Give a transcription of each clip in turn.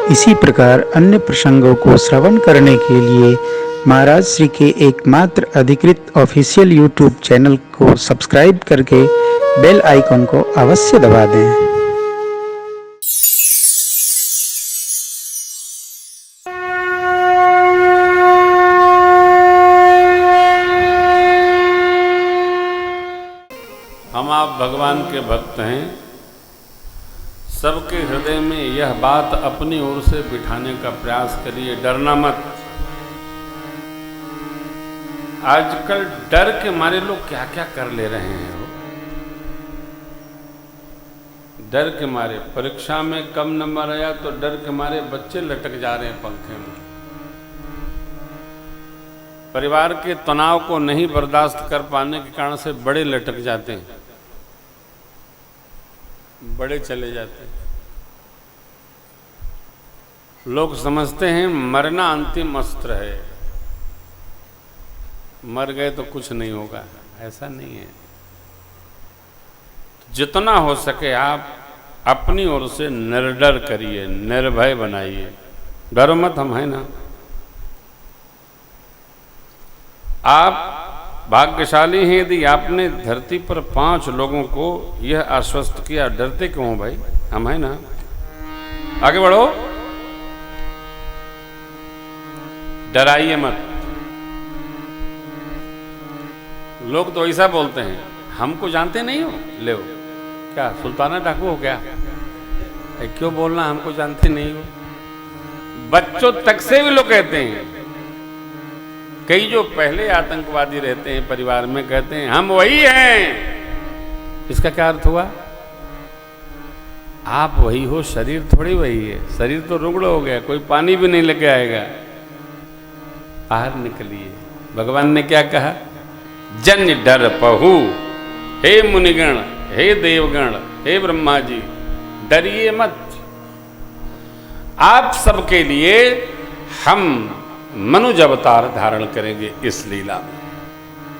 इसी प्रकार अन्य प्रसंगों को श्रवण करने के लिए महाराज श्री के एकमात्र अधिकृत ऑफिशियल यूट्यूब चैनल को सब्सक्राइब करके बेल आइकन को अवश्य दबा दें। हम आप भगवान के भक्त हैं। सबके हृदय में यह बात अपनी ओर से बिठाने का प्रयास करिए, डरना मत। आजकल डर के मारे लोग क्या क्या कर ले रहे हैं। डर के मारे परीक्षा में कम नंबर आया तो डर के मारे बच्चे लटक जा रहे हैं पंखे में। परिवार के तनाव को नहीं बर्दाश्त कर पाने के कारण से बड़े लटक जाते हैं, बड़े चले जाते हैं। लोग समझते हैं मरना अंतिम अस्त्र है, मर गए तो कुछ नहीं होगा। ऐसा नहीं है। जितना हो सके आप अपनी ओर से निर्डर करिए, निर्भय बनाइए। डरो मत, हम हैं ना। आप भाग्यशाली हैं यदि आपने धरती पर 5 लोगों को यह आश्वस्त किया। डरते क्यों हो भाई, हम हैं ना। आगे बढ़ो, डराइए मत। लोग तो ऐसा बोलते हैं, हमको जानते नहीं हो, ले क्या सुल्ताना डाकू हो क्या? क्यों बोलना हमको जानते नहीं हो? बच्चों तक से भी लोग कहते हैं। कई जो पहले आतंकवादी रहते हैं परिवार में कहते हैं हम वही हैं। इसका क्या अर्थ हुआ? आप वही हो, शरीर थोड़ी वही है। शरीर तो रुगड़ हो गया, कोई पानी भी नहीं लेके आएगा। बाहर निकलिए। भगवान ने क्या कहा? जन डर पहु, हे मुनिगण, हे देवगण, हे ब्रह्मा जी, डरिए मत। आप सबके लिए हम मनुज अवतार धारण करेंगे इस लीला में।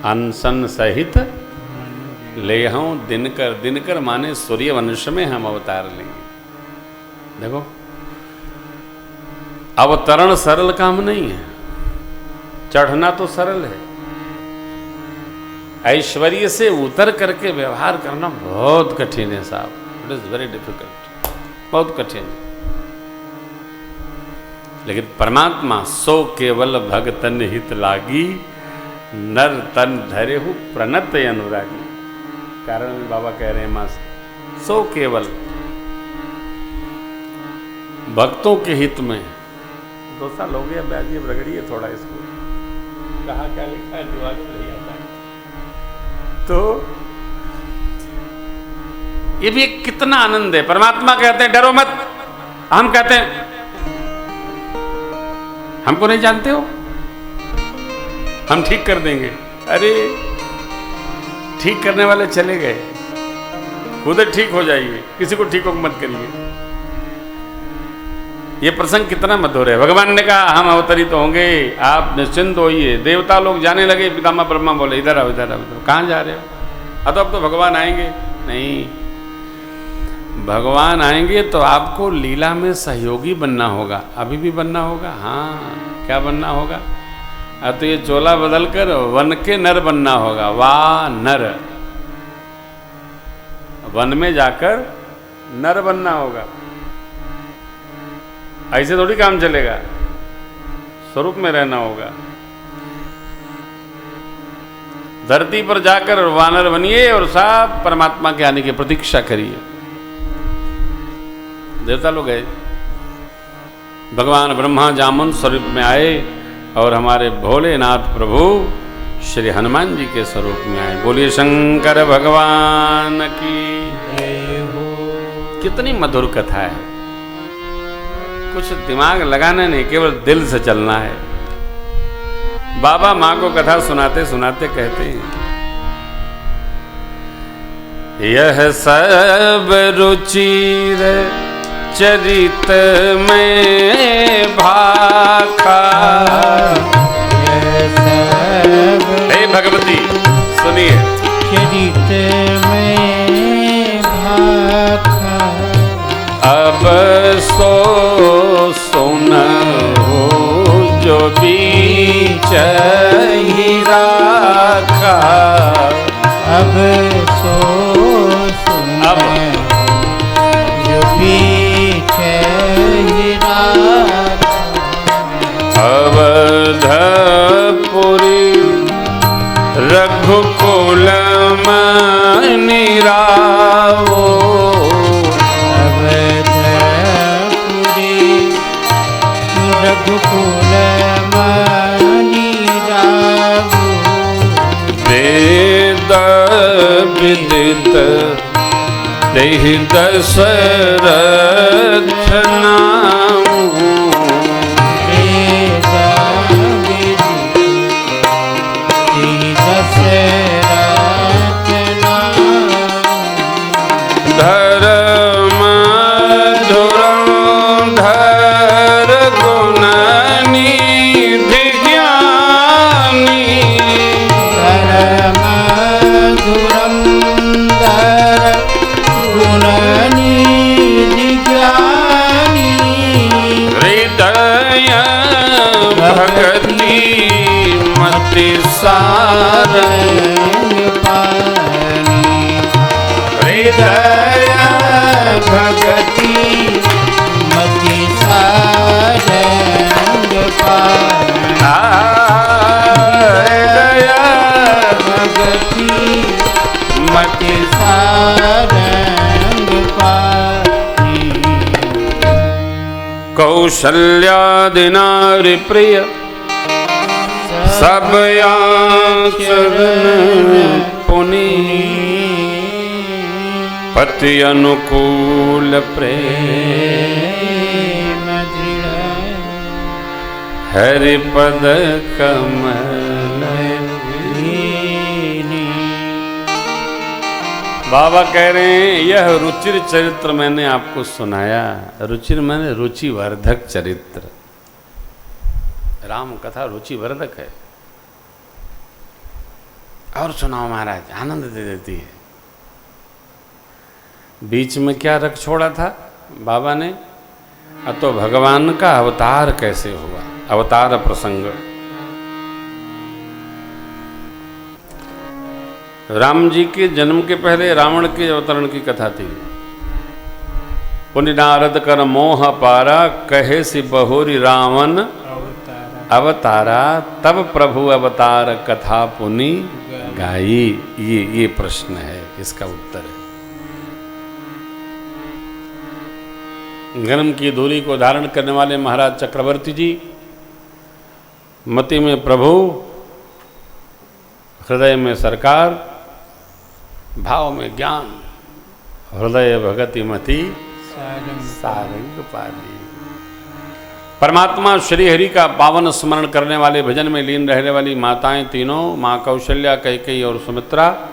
अनशन सहित ले हूं दिनकर। दिनकर माने सूर्य वंश में हम अवतार लेंगे। देखो, अवतरण सरल काम नहीं है, चढ़ना तो सरल है। ऐश्वर्य से उतर करके व्यवहार करना बहुत कठिन है साहब। इट इज वेरी डिफिकल्ट, बहुत कठिन। लेकिन परमात्मा सो केवल भगतन हित लागी, नर तन धरे हु प्रणत अनुरागी। कारण में बाबा कह रहे हैं मां सो केवल भक्तों के हित में। 2 साल हो गया ब्याजी, रगड़िए थोड़ा इसको। कहा क्या लिखा है, दिमाग में नहीं आता है। तो ये भी एक कितना आनंद है। परमात्मा कहते हैं डरो मत, हम कहते हैं हमको नहीं जानते हो, हम ठीक कर देंगे। अरे ठीक करने वाले चले गए, खुद ठीक हो जाइए, किसी को ठीक मत करिए। ये प्रसंग कितना मधुर है। भगवान ने कहा हम अवतरित होंगे, आप निश्चिंत होइए। देवता लोग जाने लगे, पितामह ब्रह्मा बोले इधर आओ, इधर आओ, कहाँ जा रहे हो? अब तो भगवान आएंगे। नहीं, भगवान आएंगे तो आपको लीला में सहयोगी बनना होगा। अभी भी बनना होगा। हाँ, क्या बनना होगा? अब तो ये चोला बदल कर वन के नर बनना होगा। वाह नर, वन में जाकर नर बनना होगा। ऐसे थोड़ी काम चलेगा, स्वरूप में रहना होगा। धरती पर जाकर वानर बनिए और सब परमात्मा के आने की प्रतीक्षा करिए। देवता लोग गए, भगवान ब्रह्मा जामुन स्वरूप में आए और हमारे भोलेनाथ प्रभु श्री हनुमान जी के स्वरूप में आए। बोलिए शंकर भगवान की जय हो। कितनी मधुर कथा है। कुछ दिमाग लगाना नहीं, केवल दिल से चलना है। बाबा माँ को कथा सुनाते सुनाते कहते हैं यह सब रुचिर चरित में भाखा। हे भगवती सुनिए, चरित में भाखा अब सो ही राखा। अब सो अब जो पीछे ही राखा। अवधपुरी रघुकुल मनि रावो। अवधपुरी रघुकुल मनि रावो। वेद विदित देहि दशरथ नामु। वेद विदित देहि दशरथ नामु। धर्म धुरंधर गुण निधि ज्ञानी। धर्म धुरंधर गुणनिधि ज्ञानी। हृदय भगति मति सारंग पानी। हृदय भगति मति सारंग पानी। हृदय भगति मति सारंग पानी। कौशल्यादि नारी प्रिय सब आचरण पुनि। पति अनुकूल प्रेम हरिपद कमल। बाबा कह रहे हैं यह रुचिर चरित्र मैंने आपको सुनाया। रुचिर मैंने रुचिवर्धक चरित्र। राम कथा रुचिवर्धक है। और सुनाओ महाराज, आनंद दे देती है। बीच में क्या रख छोड़ा था बाबा ने? तो भगवान का अवतार कैसे हुआ, अवतार प्रसंग। राम जी के जन्म के पहले रावण के अवतरण की कथा थी। पुनि नारद कर मोह पारा कहे सि बहुरी रावण अवतारा। तब प्रभु अवतार कथा पुनि गाई। ये प्रश्न है, इसका उत्तर है। गरम की धूलि को धारण करने वाले महाराज चक्रवर्ती जी, मति में प्रभु, हृदय में सरकार, भाव में ज्ञान, हृदय भगति मति सारंग पाली। परमात्मा श्री हरि का पावन स्मरण करने वाले, भजन में लीन रहने वाली माताएं तीनों, माँ कौशल्या, कैकेयी और सुमित्रा,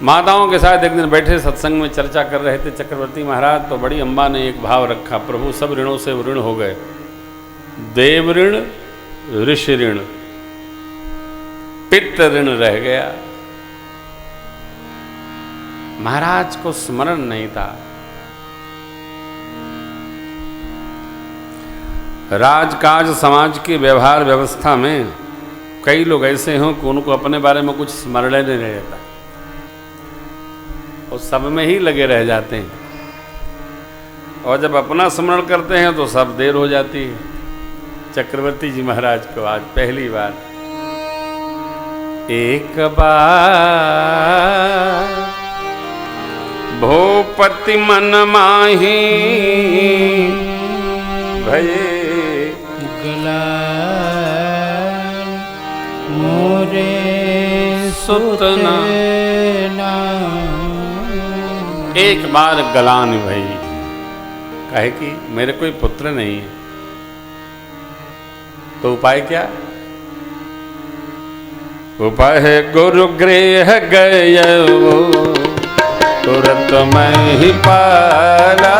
माताओं के साथ एक दिन बैठे सत्संग में चर्चा कर रहे थे चक्रवर्ती महाराज। तो बड़ी अम्बा ने एक भाव रखा, प्रभु सब ऋणों से ऋण हो गए, देव ऋण, ऋषि ऋण, पितृ ऋण रह गया। महाराज को स्मरण नहीं था। राजकाज समाज की व्यवहार व्यवस्था में कई लोग ऐसे हों कि उनको अपने बारे में कुछ स्मरण नहीं रहता और सब में ही लगे रह जाते हैं, और जब अपना स्मरण करते हैं तो सब देर हो जाती है। चक्रवर्ती जी महाराज को आज पहली बार एक बार भूपति मन माही भये गलाल मोरे सुतना। एक बार गलान भई, कहे कि मेरे कोई पुत्र नहीं है। तो उपाय क्या? उपाय है गुरु गृह गय तुरंत मैं ही पाला।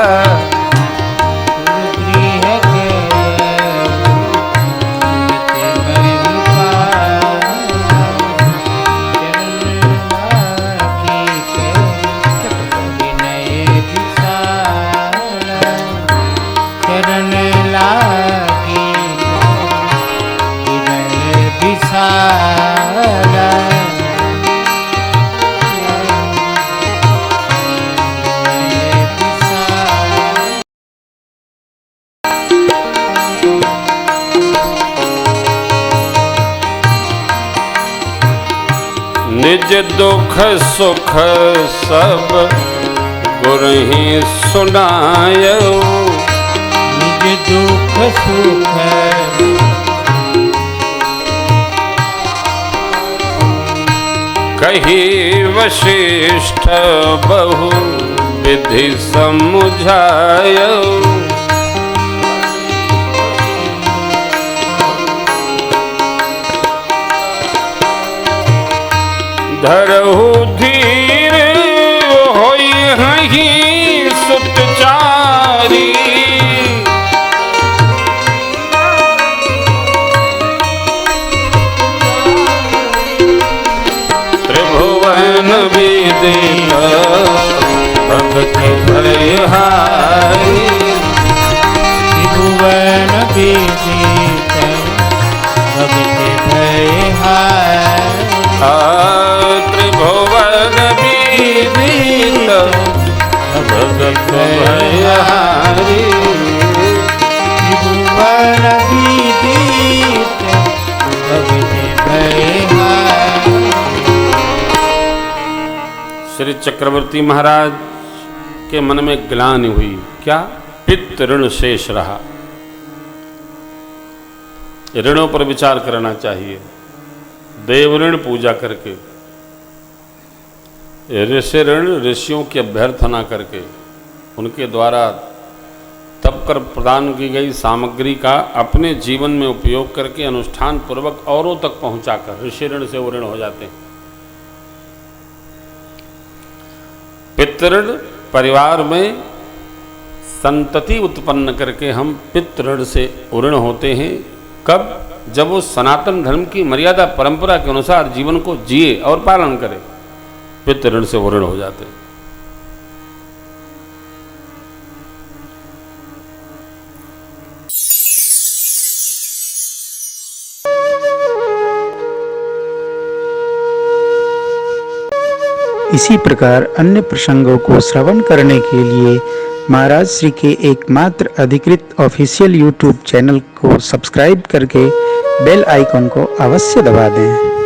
दुख सुख सब गुरु ही सुनायो। निज दुख सुख कही वशिष्ठ बहु विधि समुझायो। धरहु धीर होई हहीं सुतचारी। त्रिभुवन विदित भगत भयहारी। त्रिभुवन विदित भगत भयहारी। त्रिभुवन विदित भगत भयहारी। त्रिभुवन विदित भगत भयहारी। श्री चक्रवर्ती महाराज के मन में ग्लानि हुई। क्या? पितृ ऋण शेष रहा। ऋणों पर विचार करना चाहिए। देव ऋण पूजा करके, ऋषि ऋण ऋषियों की अभ्यर्थना करके, उनके द्वारा तप कर प्रदान की गई सामग्री का अपने जीवन में उपयोग करके अनुष्ठान पूर्वक औरों तक पहुंचाकर ऋषि ऋण से वो ऋण हो जाते हैं। पितृऋण परिवार में संतति उत्पन्न करके हम पितृऋण से ऋण होते हैं। कब? जब वो सनातन धर्म की मर्यादा परंपरा के अनुसार जीवन को जिए और पालन करे, पितृऋण से वो ऋण हो जाते हैं। इसी प्रकार अन्य प्रसंगों को श्रवण करने के लिए महाराज श्री के एकमात्र अधिकृत ऑफिशियल यूट्यूब चैनल को सब्सक्राइब करके बेल आइकन को अवश्य दबा दें।